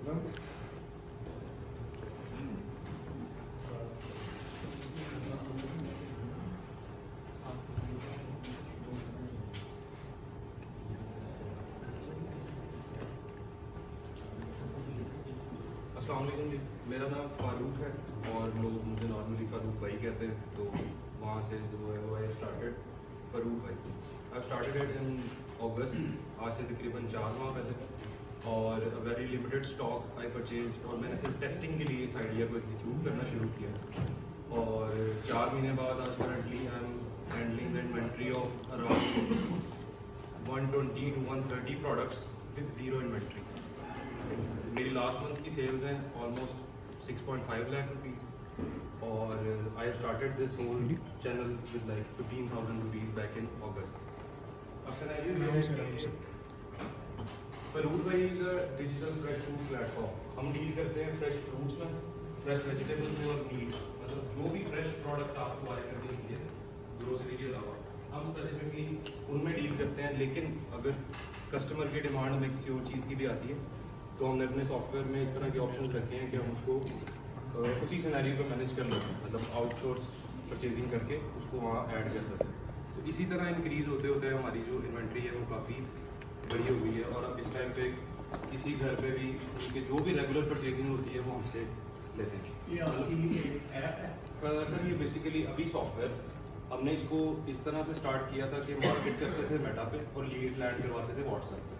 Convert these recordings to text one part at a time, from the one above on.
अस्सलाम वालेकुम जी, मेरा नाम फ़ारूक है और लोग मुझे नॉर्मली फ़ारूक भाई कहते हैं। तो वहाँ से जो है वो आई स्टार्टेड फ़ारूक भाई। आई स्टार्टेड इट इन अगस्त, आज से तकरीबन 4 माह पहले। और very limited stock I purchase, और मैंने सिर्फ टेस्टिंग के लिए इस आइडिया को एग्जीक्यूट करना शुरू किया। और 4 महीने बाद आज currently I am handling the inventory of around 120 to 130 products with zero inventory. मेरी लास्ट मंथ की सेल्स हैं ऑलमोस्ट 6.5 लाख रुपीज़। और I started this whole channel with like 15,000 rupees back in August. अब फ़ारूक भाई is a digital fresh food platform. हम deal करते हैं fresh fruits में, फ्रेश वेजिटेबल्स में और मीट, मतलब जो भी फ्रेश प्रोडक्ट आपको बाय करने के लिए ग्रोसरी के अलावा हम स्पेसिफिकली उनमें डील करते हैं। लेकिन अगर कस्टमर की डिमांड हमें किसी और चीज़ की भी आती है तो हमने अपने सॉफ्टवेयर में इस तरह के ऑप्शन रखे हैं कि हम उसको उसी सिनेरियो पर मैनेज कर लेते हैं, मतलब आउटसोर्स परचेजिंग करके उसको वहाँ ऐड कर देते हैं। तो इसी तरह इंक्रीज़ होते होते हमारी जो इन्वेंट्री है वो काफ़ी बड़ी हो गई है। और अब इस टाइम पे किसी घर पे भी उनके जो भी रेगुलर परचेजिंग होती है वो हमसे लेते हैं। ये आपकी ऐप है? सर ये बेसिकली अभी सॉफ्टवेयर हमने इसको इस तरह से स्टार्ट किया था कि मार्केट करते थे मेटा पे और लीड लैंड करवाते थे व्हाट्सएप पे।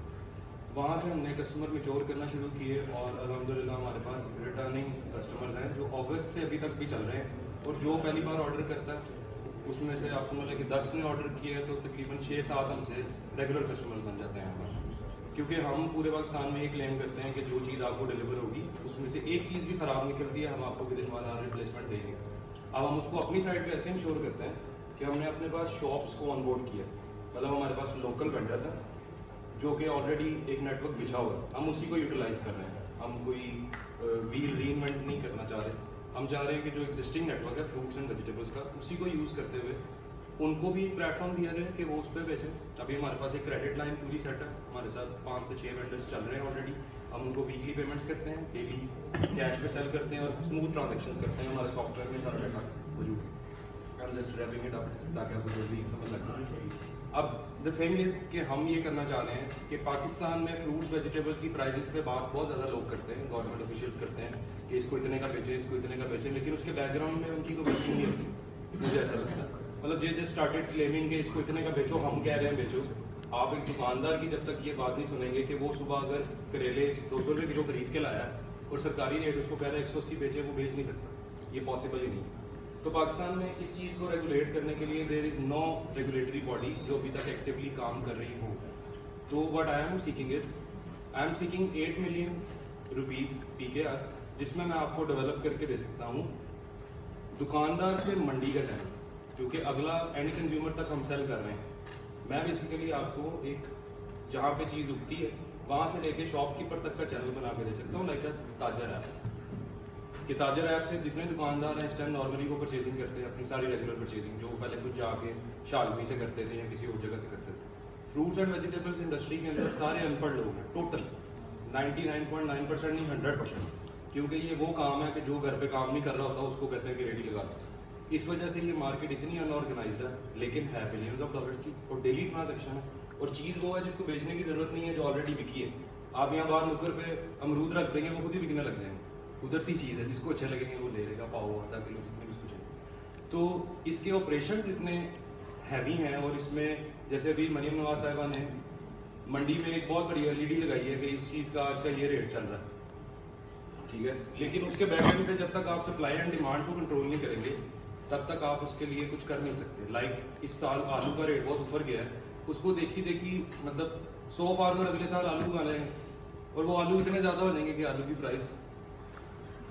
वहाँ से हमने कस्टमर मैच्योर करना शुरू किए और अल्हम्दुलिल्लाह हमारे पास रिटर्निंग कस्टमर्स हैं जो अगस्त से अभी तक भी चल रहे हैं। और जो पहली बार ऑर्डर करता है उसमें से आप समझ लें कि 10 ने ऑर्डर किया है तो तकरीबन 6-7 हमसे रेगुलर कस्टमर्स बन जाते हैं हमारे। क्योंकि हम पूरे पाकिस्तान में ये क्लेम करते हैं कि जो चीज़ आपको डिलीवर होगी उसमें से एक चीज़ भी ख़राब निकलती है हम आपको विद इन 1 आवर रिप्लेसमेंट देंगे। अब हम उसको अपनी साइड पे ऐसे इंश्योर करते हैं कि हमने अपने पास शॉप्स को ऑनबोर्ड किया, मतलब हमारे पास लोकल वेंडर्स हैं जो कि ऑलरेडी एक नेटवर्क बिछा हुआ है, हम उसी को यूटिलाइज कर रहे हैं। हम कोई व्हील रीइन्वेंट नहीं करना चाह रहे, हम चाह रहे हैं कि जो एग्जिस्टिंग नेटवर्क है फ्रूट्स एंड वेजिटेबल्स का उसी को यूज़ करते हुए उनको भी एक प्लेटफॉर्म दिया जाए कि वो उस पर बेचें। अभी हमारे पास एक क्रेडिट लाइन पूरी सेट है, हमारे साथ 5 से 6 वेंडर्स चल रहे हैं ऑलरेडी। हम उनको वीकली पेमेंट्स करते हैं, डेली कैश पे सेल करते हैं और स्मूथ ट्रांजेक्शन करते हैं। हमारे सॉफ्टवेयर में सारा डाटा मौजूद है। I am just wrapping it up ताकि आपको जल्दी समझ लग जाए। अब द थिंग इज़ कि हम ये करना चाह रहे हैं कि पाकिस्तान में फ्रूट्स वेजिटेबल्स की प्राइसेस पे बात बहुत ज़्यादा लोग करते हैं, गवर्नमेंट ऑफिशियल्स करते हैं कि इसको इतने का बेचें, इसको इतने का बेचें, लेकिन उसके बैकग्राउंड में उनकी कोई वर्किंग नहीं होती, मुझे ऐसा लगता है। मतलब ये जस्ट स्टार्टेड क्लेमिंग कि इसको इतने का बेचो, हम कह रहे हैं बेचो। आप एक दुकानदार की जब तक ये बात नहीं सुनेंगे कि वो सुबह अगर करेले 200 रुपये किलो खरीद के लाया और सरकारी रेट उसको कह रहा है 180 बेचे, वो बेच नहीं सकता, ये पॉसिबल ही नहीं है। तो पाकिस्तान में इस चीज़ को रेगुलेट करने के लिए there is no regulatory body जो अभी तक एक्टिवली काम कर रही हो। तो what I am seeking is I am seeking 8 million rupees PKR, जिसमें मैं आपको डेवलप करके दे सकता हूँ दुकानदार से मंडी का चैनल, क्योंकि अगला एंड कंज्यूमर तक हम सेल कर रहे हैं। मैं बेसिकली आपको एक जहाँ पे चीज़ उगती है वहाँ से लेके शॉपकीपर तक का चैनल बना के दे सकता हूँ, लाइक ताजर ऐप। कि ताजर ऐप से जितने दुकानदार हैं इस टाइम नॉर्मली वो परचेजिंग करते हैं अपनी सारी रेगुलर परचेजिंग, जो पहले कुछ जाके शालमी से करते थे या किसी और जगह से करते थे। फ्रूट्स एंड वेजिटेबल्स इंडस्ट्री के अंदर सारे अनपढ़ लोग हैं, टोटल 99.9% नहीं 100%, क्योंकि ये वो काम है कि जो घर पे काम नहीं कर रहा होता उसको कहते हैं कि रेडी लगा दो। इस वजह से ये मार्केट इतनी अनऑर्गेनाइज्ड है, लेकिन है बिलियंस ऑफ डॉलर्स की और डेली ट्रांजेक्शन है। और चीज़ वो है जिसको बेचने की ज़रूरत नहीं है, जो ऑलरेडी बिकी है। आप यहाँ बाहर नुक्कड़ पे अमरूद रख देंगे वो खुद ही बिकने लग जाएंगे, उधरती चीज़ है, जिसको अच्छे लगेंगे वो ले लेगा, पाव आधा किलो जितने भी उसको चाहिए। तो इसके ऑपरेशंस इतने हैवी हैं और इसमें जैसे अभी मरीम नवाज साहिबा ने मंडी में एक बहुत बड़ी LED लगाई है कि इस चीज़ का आज का ये रेट चल रहा है, ठीक है। लेकिन उसके बैकएंड पे जब तक आप सप्लाई एंड डिमांड को कंट्रोल नहीं करेंगे तब तक आप उसके लिए कुछ कर नहीं सकते। लाइक इस साल आलू का रेट बहुत ऊपर गया है, उसको देखी मतलब 100 फार्मर अगले साल आलू उगा रहे हैं और वो आलू इतने ज़्यादा हो जाएंगे कि आलू की प्राइस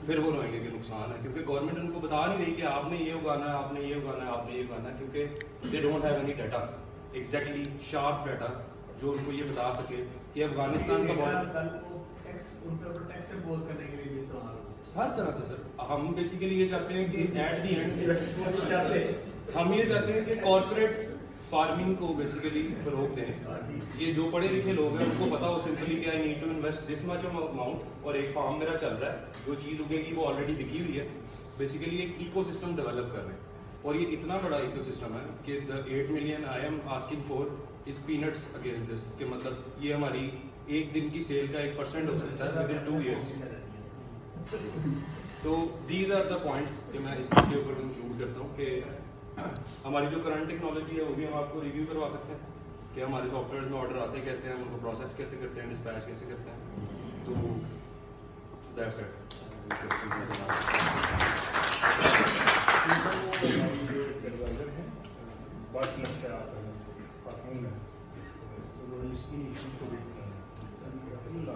फिर वो रोएंगे कि नुकसान है, क्योंकि गवर्नमेंट उनको बता नहीं रही कि आपने ये उगाना है, आपने ये उगाना है, आपने ये उगाना है, क्योंकि they don't have any data exactly sharp data जो उनको ये बता सके कि अफगानिस्तान का हर तरह से। सर हम बेसिकली ये चाहते हैं कि एट दी एंड हम ये चाहते हैं कि कॉर्पोरेट फार्मिंग को बेसिकली फ़रोग दें। ये जो पढ़े लिखे लोग हैं उनको पता हो सिंपली कि I need to invest this much amount और एक फार्म मेरा चल रहा है, जो चीज़ उगेगी वो ऑलरेडी दिखी हुई है। बेसिकली एक इकोसिस्टम डेवलप कर रहे हैं और ये इतना बड़ा इकोसिस्टम है कि the 8 million I am asking for is peanuts against this, कि मतलब ये हमारी एक दिन की सेल का 1% हो सकता है विद इन 2 years। तो दीज आर द पॉइंट्स कि मैं इसके ऊपर कंक्लूड करता हूँ कि हमारी जो करंट टेक्नोलॉजी है वो भी हम आपको रिव्यू करवा सकते हैं कि हमारे सॉफ्टवेयर में ऑर्डर आते कैसे हैं, हम उनको प्रोसेस कैसे करते हैं, डिस्पैच कैसे करते हैं। तो दैट्स इट। एडवाइजर है बात लगता है पार्टनर में तो इसकी इशू को देखते हैं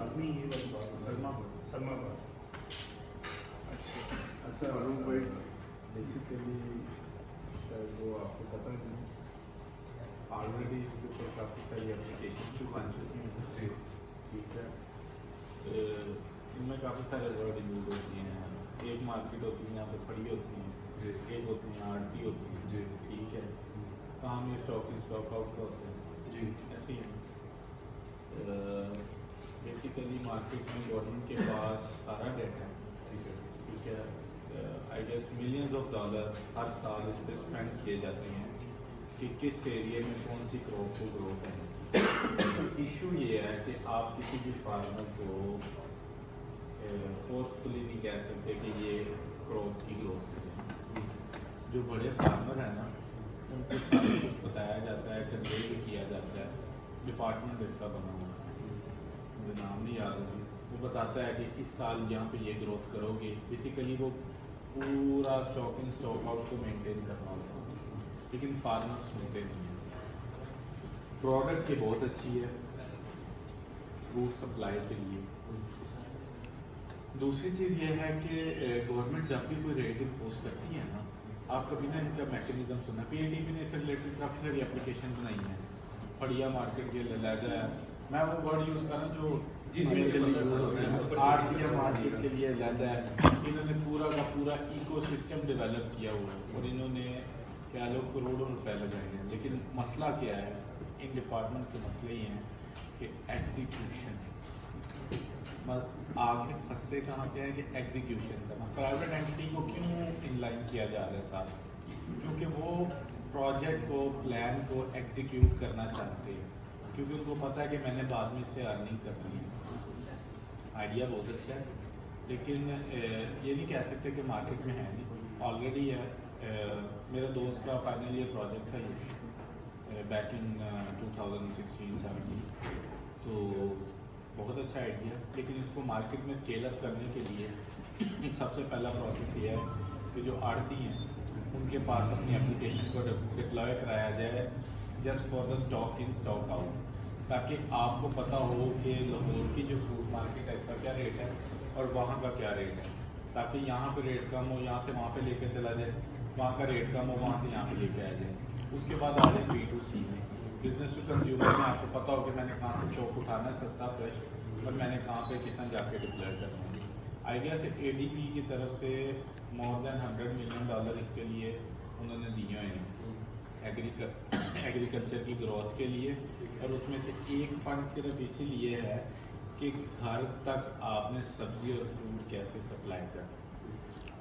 आदमी ये सलमा अच्छा अरुण भाई, बेसिकली शायद वो आपको पता नहीं, ऑलरेडी इसके ऊपर काफ़ी सारी एप्लीकेशन भी बन चुकी हैं। ठीक है, इनमें काफ़ी सारे वर्ड यूज होती हैं। एक मार्केट होती है यहाँ पे खड़ी होती हैं, एक होती है आरटी होती है जी। ठीक है, काम ये स्टॉक इन स्टॉक आउट का होता है जी। ऐसे ही बेसिकली मार्केट में गवर्नमेंट के पास सारा डेटा है। ठीक है, I guess millions of dollar हर साल इस पर स्पेंड किए जाते हैं कि किस एरिया में कौन सी क्रॉप को ग्रो करें। इशू ये है कि आप किसी भी फार्मर को फोर्सफुली नहीं कह सकते कि ये क्रॉप की ग्रोथ करें। जो बड़े फार्मर हैं ना, उनको सारा कुछ बताया जाता है, कन्वे भी किया जाता है। डिपार्टमेंट इसका बना हुआ है, मुझे नाम नहीं याद है, वो बताता है कि इस साल यहाँ पे ये ग्रोथ करोगे। बेसिकली वो पूरा स्टॉक इन स्टॉक आउट को मेंटेन करना होता है, लेकिन फार्मर सुनते नहीं हैं। प्रोडक्ट ये बहुत अच्छी है फ्रूट सप्लाई के लिए। दूसरी चीज़ ये है कि गवर्नमेंट जब भी कोई रेट इम्पोज करती है ना, आप कभी ना इनका मैकेनिज्म सुना। पीएडीपी ने इससे रिलेटेड काफ़ी सारी एप्लीकेशन बनाई हैं। फड़िया मार्केट के लहजा है, मैं वो वर्ड यूज़ कर रहा हूँ जो आरटीए मार्केट के लिए लहजा है। इन्होंने पूरा का पूरा इकोसिस्टम डेवलप किया हुआ है और इन्होंने क्या लोग करोड़ों रुपए लगाए हैं। लेकिन मसला क्या है, इन डिपार्टमेंट्स के मसले ही हैं कि एग्जीक्यूशन आगे फंसते कहाँ पे है कि एग्जीक्यूशन करना। प्राइवेट एंटिटी को क्यों इनलाइन किया जा रहा है साथ, क्योंकि वो प्रोजेक्ट को प्लान को एग्जीक्यूट करना चाहते हैं, क्योंकि उनको पता है कि मैंने बाद में इससे अर्निंग करनी है। आइडिया बहुत अच्छा है, लेकिन ये नहीं कह सकते कि मार्केट में है नहीं, ऑलरेडी है। मेरे दोस्त का फाइनल ईयर प्रोजेक्ट था ये बैक इन 2016-17, तो बहुत अच्छा आइडिया। लेकिन इसको मार्केट में स्केल अप करने के लिए सबसे पहला प्रोसेस ये है कि जो आड़ती हैं उनके पास अपनी एप्लीकेशन को डिप्लॉय कराया जाए just for the stock in stock out, ताकि आपको पता हो कि लाहौर की जो फ्रूट मार्केट है इसका क्या रेट है और वहाँ का क्या रेट है, ताकि यहाँ पे रेट कम हो, यहाँ से वहाँ पे लेकर चला जाए, वहाँ का रेट कम हो, वहाँ से यहाँ पे लेके आ जाए। उसके बाद आ जाए B2C में, बिजनेस टू कंज्यूमर में आपको पता हो कि मैंने कहाँ से स्टॉक उठाना है सस्ता फ्रेश, और मैंने कहाँ पे किसान जाके डिप्लॉय करना है। आइडिया से ADP की तरफ से मोर देन $100 मिलियन इसके लिए उन्होंने दिए हुए हैं एग्रीकल्चर की ग्रोथ के लिए, और उसमें से एक फंड सिर्फ इसीलिए है कि घर तक आपने सब्जी और फ्रूट कैसे सप्लाई कर।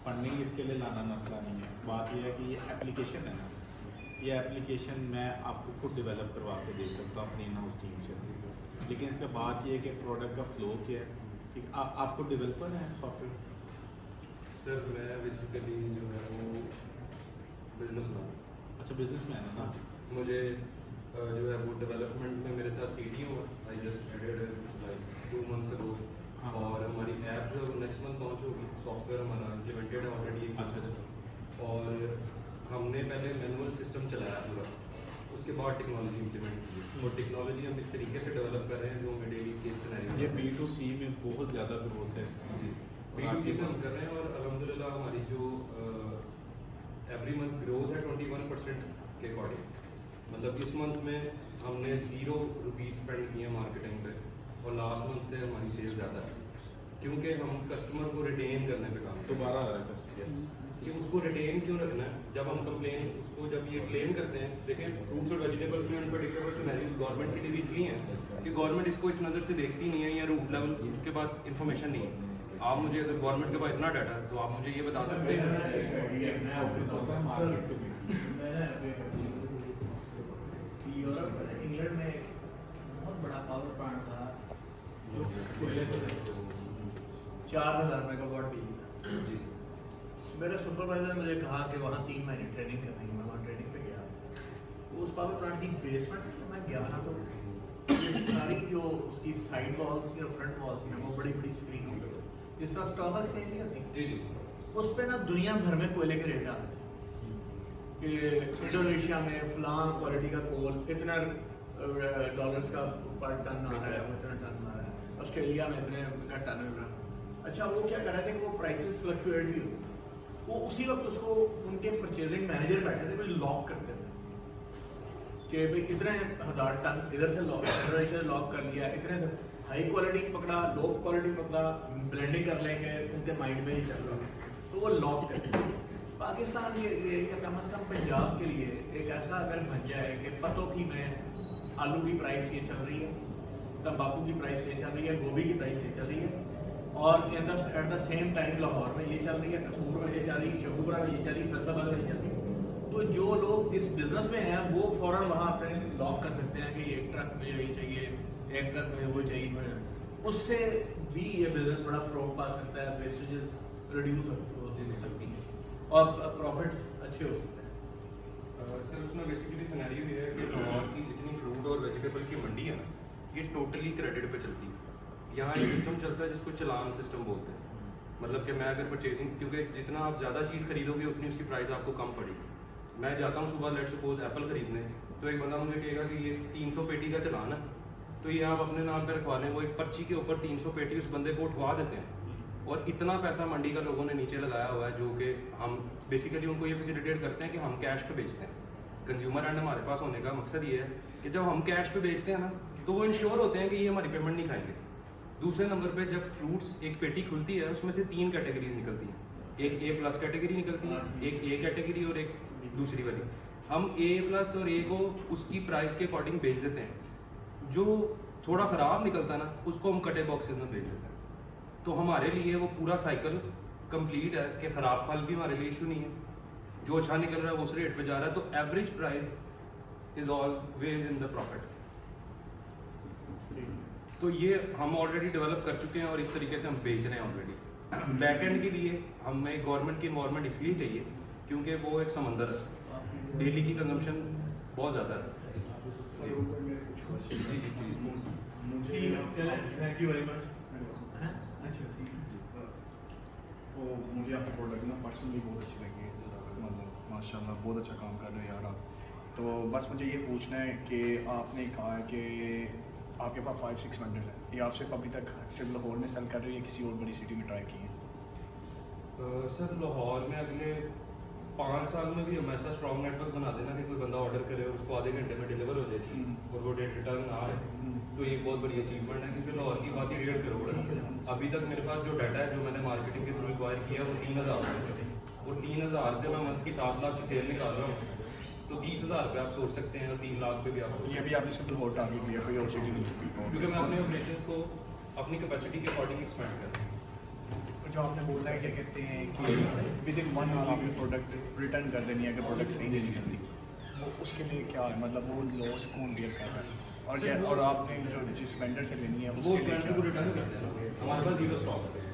फंडिंग इसके लिए लाना मसला नहीं है। बात यह है कि ये एप्लीकेशन है ना, ये एप्लीकेशन मैं आपको खुद डेवलप करवा के दे सकता हूँ अपनी इन हाउस टीम से, लेकिन इसका बात ये है कि प्रोडक्ट का फ्लो क्या है। ठीक, आपको डेवलपर है सॉफ्टवेयर? सर मैं बेसिकली जो है वो बिजनेसमैन। अच्छा, बिजनेसमैन है ना। मुझे जो है वो डेवलपमेंट में मेरे साथ CTO I just added like 2 months ago, और हमारी ऐप जो है नेक्स्ट मंथ लॉन्च होगी। सॉफ्टवेयर हमारा इम्प्लीमेंटेड है ऑलरेडी। अच्छा। और हमने पहले मैनुअल सिस्टम चलाया पूरा, उसके बाद टेक्नोलॉजी इम्प्लीमेंट की, और टेक्नोलॉजी हम इस तरीके से डेवलप कर रहे हैं जो हमें डेली केस सिनेरियो। ये B2C में बहुत ज़्यादा ग्रोथ है जी, B2C में हम कर रहे हैं, और अल्हम्दुलिल्लाह हमारी जो एवरी मंथ ग्रोथ है 21% के अकॉर्डिंग। मतलब इस मंथ में हमने ₹0 स्पेंड किए हैं मार्केटिंग पे, और लास्ट मंथ से हमारी सेल्स ज़्यादा है, क्योंकि हम कस्टमर को रिटेन करने पे काम करते हैं। दोबारा आ रहा है। यस। कि उसको रिटेन क्यों रखना है। जब हम कंप्लेन उसको जब ये क्लेम करते हैं, देखें फ्रूट्स और वेजिटेबल्स में अनप्रेडिक्टेबल सिनेरियोज गवर्नमेंट के लिए भी इसलिए हैं कि गवर्नमेंट इसको इस नज़र से देखती नहीं है या रूट लेवल उसके पास इंफॉर्मेशन नहीं है। आप मुझे अगर गवर्नमेंट के पास इतना डाटा है तो आप मुझे ये बता सकते हैं यूरोप इंग्लैंड में एक बहुत बड़ा पावर प्लांट था जो कोयले से 4000 मेगावाट बिजली था। जी मेरे सुपरवाइजर ने मुझे कहा कि वहाँ 3 महीने ट्रेनिंग करनी है। मैं वहाँ ट्रेनिंग पे गया, वो उस पावर प्लांट की बेसमेंट में मैं गया ना, तो ये सारी जो उसकी साइड वॉल्स या फ्रंट वॉल्स हैं वो बड़ी बड़ी स्क्रीन हो गई, जिस तरह स्टॉक एक्सचेंज नहीं होती, जी जी उस पर ना दुनिया भर में कोयले के रेट आते हैं कि इंडोनेशिया में फलां क्वालिटी का कोल इतना डॉलर्स का पर टन आ रहा है, वो इतना टन आ रहा है, ऑस्ट्रेलिया में इतने का टन मिल रहा है। अच्छा, वो क्या कर रहे थे कि वो प्राइसेस फ्लक्चुएट भी हो, वो उसी वक्त उसको उनके परचेजिंग मैनेजर बैठे थे, वो लॉक करते थे कि भाई इतने 1000 टन इधर से लॉक, इंडोनेशिया से लॉक कर लिया, इतने से हाई क्वालिटी पकड़ा, लो क्वालिटी पकड़ा, ब्लेंडिंग कर लेंगे, उनके माइंड में ही चल रहा है, तो वो लॉक करते थे। पाकिस्तान ये कम अज़ कम पंजाब के लिए एक ऐसा अगर बन जाए कि पतों की में आलू की प्राइस ये चल रही है, तंबाकू की प्राइस ये चल रही है, गोभी की प्राइस ये चल रही है, और at the same time Lahore में ये चल रही है, कसूर में ये चल रही है, शेखुपुरा में ये चल रही है, फैसलाबाद में ये चल रही है, तो जो लोग इस बिज़नेस में हैं वो फ़ौरन वहाँ अपने लॉक कर सकते हैं कि एक ट्रक में ये चाहिए, एक ट्रक में वो चाहिए, उससे भी ये बिज़नेस बड़ा फ्लोट पा सकता है, वेस्टेज रिड्यूस हो सकती है और प्रॉफिट अच्छे हो सकते हैं। सर उसमें बेसिकली सिनेरियो ये है कि लाहौर की जितनी फ्रूट और वेजिटेबल की मंडी है ना, ये टोटली क्रेडिट पे चलती है। यहाँ एक सिस्टम चलता है जिसको चालान सिस्टम बोलते हैं, मतलब कि मैं अगर परचेजिंग, क्योंकि जितना आप ज़्यादा चीज़ खरीदोगे उतनी उसकी प्राइस आपको कम पड़ेगी। मैं जाता हूँ सुबह लेट सपोज एप्पल खरीदने, तो एक बंदा मुझे कहेगा कि ये 300 पेटी का चालान है, तो ये आप अपने नाम पे रखवा लें, वो एक पर्ची के ऊपर 300 पेटी उस बंदे को उठवा देते हैं, और इतना पैसा मंडी का लोगों ने नीचे लगाया हुआ है, जो कि हम बेसिकली उनको ये फैसिलिटेट करते हैं कि हम कैश पे बेचते हैं। कंज्यूमर एंड हमारे पास होने का मकसद ये है कि जब हम कैश पे बेचते हैं ना, तो वो इंश्योर होते हैं कि ये हमारी पेमेंट नहीं खाएंगे। दूसरे नंबर पे जब फ्रूट्स एक पेटी खुलती है, उसमें से 3 कैटेगरीज निकलती हैं, एक A+ कैटेगरी निकलती है, एक A कैटेगरी और एक दूसरी वाली। हम A+ और A को उसकी प्राइस के अकॉर्डिंग बेच देते हैं, जो थोड़ा ख़राब निकलता है ना, उसको हम कटे बॉक्सेस में बेच देते हैं। तो हमारे लिए वो पूरा साइकिल कंप्लीट है कि ख़राब फल भी हमारे लिए इशू नहीं है, जो अच्छा निकल रहा है वो उस रेट पे जा रहा है, तो average price is always in the profit. तो ये हम ऑलरेडी डेवलप कर चुके हैं और इस तरीके से हम बेच रहे हैं ऑलरेडी। बैक एंड के लिए हमें गवर्नमेंट की इन्वॉल्वमेंट इसलिए चाहिए क्योंकि वो एक समंदर है, डेली की कंजम्पशन बहुत ज़्यादा है। जी जी please. Thank you very much. तो मुझे आपके प्रोडक्ट ना पर्सनली बहुत अच्छी लगी है, मतलब माशाल्लाह बहुत अच्छा काम कर रहे हैं यार आप। तो बस मुझे ये पूछना है कि आपने कहा है कि आपके पास 5-6 वेंडर्स हैं, ये आप सिर्फ अभी तक सिर्फ लाहौर में सेल कर रही है, किसी और बड़ी सिटी में ट्राई की है? सर लाहौर में अगले 5 साल में भी हम ऐसा स्ट्रॉन्ग नेटवर्क बना देना कि कोई बंदा ऑर्डर करे और उसको आधे घंटे में डिलीवर हो जाए चीज़ और वो डेट रिटर्न ना आए, तो ये बहुत बड़ी अचीवमेंट है। क्योंकि लाहौर की बात ही 1.5 करोड़ है। अभी तक मेरे पास जो डाटा है, जो मैंने मार्केटिंग के थ्रू एक्वायर किया, वो 3000 है, और 3000 से मैं मंथ की 7 लाख की सेल निकाल रहा हूँ, तो 30,000 पे आप सोच सकते हैं, और 3 लाख पे भी आप सोच सकते ये भी आपने सिर्फ लाहौर टारगेट लिया, कोई और सिटी नहीं? हैं, क्योंकि मैं अपने ऑपरेशंस को अपनी कैपेसिटी के अकॉर्डिंग एक्सपेंड कर रहा हूँ। जो आपने बोला है क्या कहते हैं कि विद इन 1 आवर आपने प्रोडक्ट रिटर्न कर देनी है अगर प्रोडक्ट सही नहीं निकलती, वो उसके लिए क्या है, मतलब वो लॉस कौन बेयर कर रहा है? और क्या, और आपने जो जिस वेंडर से लेनी है वो उसके उस लिए वेंडर को रिटर्न कर देना, हमारे पास 0 स्टॉक है।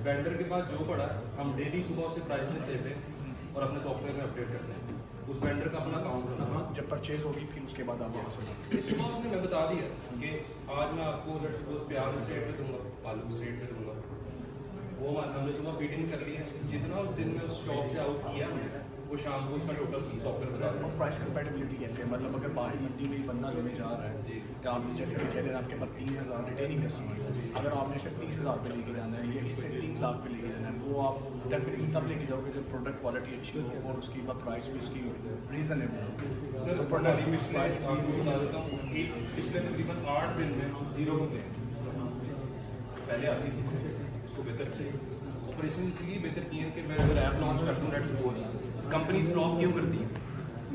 वेंडर के पास जो पड़ा है, हम डेली सुबह उससे प्राइस लिस्ट लेते हैं और अपने सॉफ्टवेयर में अपडेट करते हैं। उस वेंडर का अपना अकाउंट बनाना, जब परचेज होगी फिर उसके बाद आप वापस इस सुबह उसने मैं बता दिया कि आज मैं आपको प्याज इस रेट पे दूंगा, आलू इस रेट पे दूंगा, वो हमने सुबह फीडिंग कर ली है, जितना उस दिन में उस शॉप से आउट किया हमने, वो शाम को उसका टोटल सॉफ्टवेयर बता और दें। प्राइस कंपेटेबिलिटी कैसे है, मतलब अगर बाहरी मंडी में ही बंदा लेने जा रहा है जी। तो आप जैसे कह रहे हैं आपके पास 3000 रिटेनिंग कस्टमर, अगर आपने इसे 30,000 पे लेके जाना है या इससे 3 लाख पे लेके जाना है, वो आप डेफिनेटली तब लेके जाओगे जब प्रोडक्ट क्वालिटी अच्छी हो और उसकी प्राइस भी उसकी रीजनेबल हो। सर हमारी पिछले आपको बता देता हूँ कि पिछले तकरीबन 8 दिन में 0 हो गए, पहले आती थी को बेहतर किए। ऑपरेशन इसलिए बेहतर किए हैं कि मैं अगर ऐप लॉन्च कर दूँ, लेट्स सपोज कंपनीज फ्लॉप क्यों करती हैं।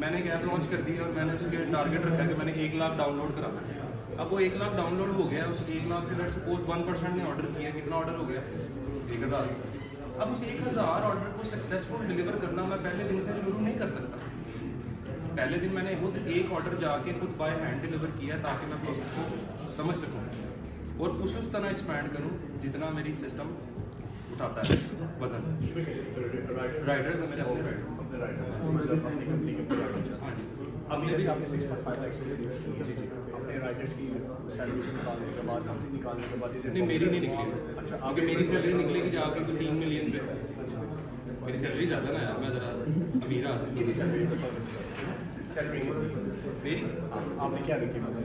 मैंने एक ऐप लॉन्च कर दी और मैंने उसके टारगेट रखा है कि मैंने 1 लाख डाउनलोड कराना है। अब वो 1 लाख डाउनलोड हो गया, उस 1 लाख से लेट्स सपोज 1% ने ऑर्डर किया, कितना ऑर्डर हो गया 1000। अब उस 1000 ऑर्डर को सक्सेसफुल डिलीवर करना मैं पहले दिन से शुरू नहीं कर सकता। पहले दिन मैंने खुद एक ऑर्डर जाके खुद बाय हैंड डिलीवर किया ताकि मैं प्रोसेस को समझ सकूँ और उस तरह एक्सपैंड करूँ जितना मेरी सिस्टम उठाता है वजन। राइडर्स है मेरे होम राइडर। हाँ जी, हमने भी आपने 6.5 लाख से अपने राइटर्स की सैलरीज निकालने के बाद कंपनी निकालने के बाद नहीं मेरी नहीं निकली। अच्छा क्योंकि मेरी सैलरी निकलेगी जाके तो 3 मिलियन पे। मेरी सैलरी ज़्यादा ना यार, मैं ज़रा अमीर आदमी। कितनी सैलरी मेरी आपने क्या रखी मतलब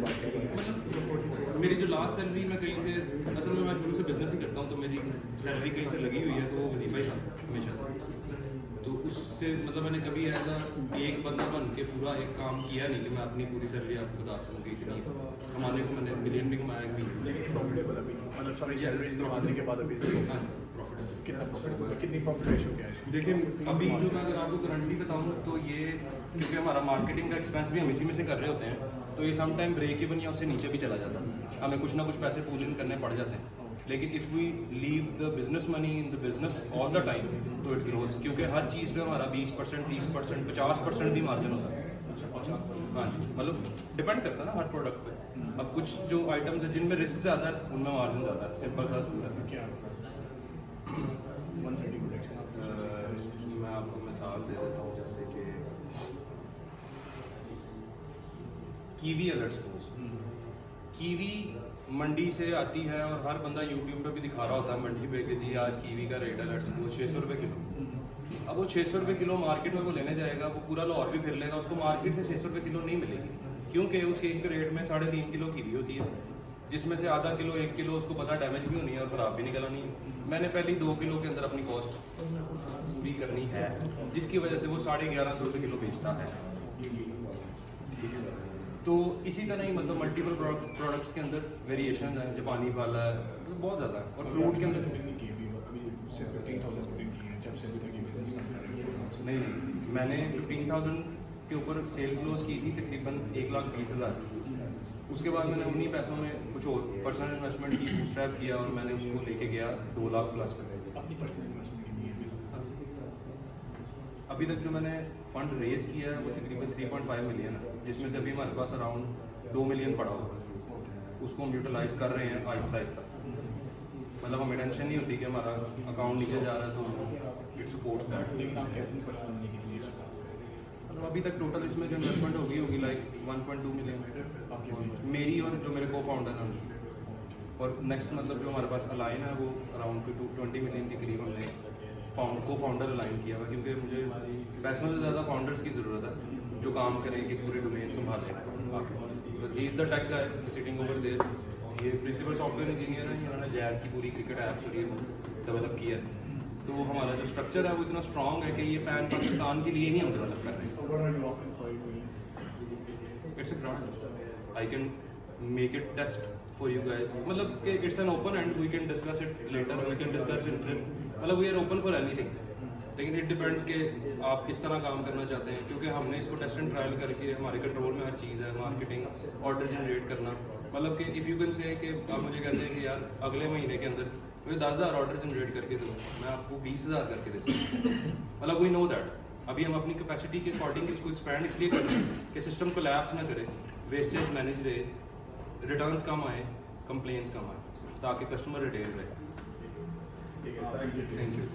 मेरी जो लास्ट सैलरी मैं कहीं से, असल में मैं शुरू से बिजनेस ही करता हूँ तो मेरी सैलरी कहीं से लगी हुई है, तो वो वजीफा ही था हमेशा से। तो उससे मतलब मैंने कभी ऐसा एक बंदा बन के पूरा एक काम किया नहीं कि मैं अपनी पूरी सैलरी आपको बता सकूँ कि इतनी कमाने को मैंने मिलियन भी कमाया कभी। प्रॉफिटेबल अभी मतलब सारी सैलरीज निकालने के बाद अभी हाँ प्रॉफिट। कितना प्रॉफिटेबल कितनी प्रॉफिट रेशो क्या है? देखिए अभी जो मैं अगर आपको करंटली बताऊँ तो ये, क्योंकि हमारा मार्केटिंग का एक्सपेंस भी हम इसी में से कर रहे होते हैं, तो ये सम टाइम ब्रेक इवन या उससे नीचे भी चला जाता है। हमें कुछ ना कुछ पैसे पूल इन करने पड़ जाते हैं, लेकिन if we leave the business money in the business all the time तो इट ग्रोज, क्योंकि हर चीज़ पे हमारा 20%, 30%, 50% भी मार्जिन होता है। हाँ जी, मतलब डिपेंड करता है ना हर प्रोडक्ट पे। अब कुछ जो आइटम्स है जिनमें रिस्क ज़्यादा है उनमें मार्जिन ज़्यादा है, सिंपल सा सूत्र है। क्या 130 प्रोडक्शन मैं आपको मिसाल दे देता हूँ, जैसे कि कीवी है, लेट्स सपोज कीवी मंडी से आती है और हर बंदा यूट्यूब पे भी दिखा रहा होता है मंडी पे कि जी आज कीवी का रेट है लेट्स सपोज 600 रुपये किलो। अब वो 600 रुपये किलो मार्केट में वो लेने जाएगा, वो पूरा लाहौर भी फिर लेगा, उसको मार्केट से 600 रुपये किलो नहीं मिलेगी, क्योंकि उस एक रेट में 3.5 किलो कीवी होती है, जिसमें से आधा किलो 1 किलो उसको पता डैमेज भी होनी है और ख़राब भी निकल आनी है। मैंने पहले 2 किलो के अंदर अपनी कॉस्ट पूरी करनी है, जिसकी वजह से वो 1150 रुपये किलो बेचता है। तो इसी तरह ही मतलब मल्टीपल प्रोडक्ट्स के अंदर वेरिएशन है, जापानी वाला है, मतलब बहुत ज़्यादा है। और फ्रूट के अंदर की अभी सिर्फ 15,000 बुकिंग की है जब से अभी तक ये बिजनेस नहीं, मैंने 15,000 के ऊपर सेल क्लोज की थी तकरीबन 1,20,000। उसके बाद मैंने उन्हीं पैसों में कुछ और पर्सनल इन्वेस्टमेंट की, बूटस्ट्रैप किया और मैंने उसको लेके गया 2 लाख प्लस पे। अपनी पर्सनल इन्वेस्टमेंट की है अभी तक जो मैंने फंड रेज किया है वो तकरीबन 3.5 मिलियन है, जिसमें से अभी हमारे पास अराउंड 2 मिलियन पड़ा हुआ है। उसको हम यूटिलाइज कर रहे हैं आहिस्ता आहिस्ता। मतलब हमें टेंशन नहीं होती कि हमारा अकाउंट नीचे जा रहा है, तो इट सपोर्ट्स दैट। लेकिन आपके अपनी पर्सनल नहीं की है मतलब अभी तक टोटल इसमें जो इन्वेस्टमेंट होगी लाइक 1.2 मिलियन आपकी मेरी और जो मेरे को फाउंडर हैं उनकी। और नेक्स्ट मतलब जो हमारे पास अलाइन है वो अराउंड 20 मिलियन के करीब हमने को फाउंडर अलाइन किया हुआ, क्योंकि मुझे पैसों से ज़्यादा फाउंडर्स की ज़रूरत है जो काम करें कि पूरे डोमेन संभालें आगे। He is the tech guy sitting over there. ये प्रिंसिपल सॉफ्टवेयर इंजीनियर है, इन्होंने जैज़ की पूरी क्रिकेट ऐप्स और ये डेवलप किया है। तो हमारा जो स्ट्रक्चर है वो इतना स्ट्रॉन्ग है कि ये पैन पाकिस्तान के लिए ही हम डेवलप कर रहे हैं। It's a brand, I can make it taste for you guys, मतलब कि it's an open and we can discuss it later, we can discuss it, मतलब we are open for anything. लेकिन इट डिपेंड्स कि आप किस तरह काम करना चाहते हैं, क्योंकि हमने इसको टेस्ट एंड ट्रायल करके हमारे कंट्रोल में हर चीज़ है। मार्केटिंग, ऑर्डर जनरेट करना, मतलब कि इफ़ यू कैन से कि आप मुझे कहते हैं कि यार अगले महीने के अंदर मुझे 10,000 ऑर्डर जनरेट करके दो, मैं आपको 20,000 करके दे सकता हूँ। मतलब वी नो दैट अभी हम अपनी कैपेसिटी के अकॉर्डिंग इसको एक्सपैंड इसलिए कर रहे हैं कि सिस्टम कोलैप्स ना करे, वेस्टेज मैनेज रहे, रिटर्न्स कम आए, कंप्लेंट्स कम आए, ताकि कस्टमर रिटेन रहे। Thank you.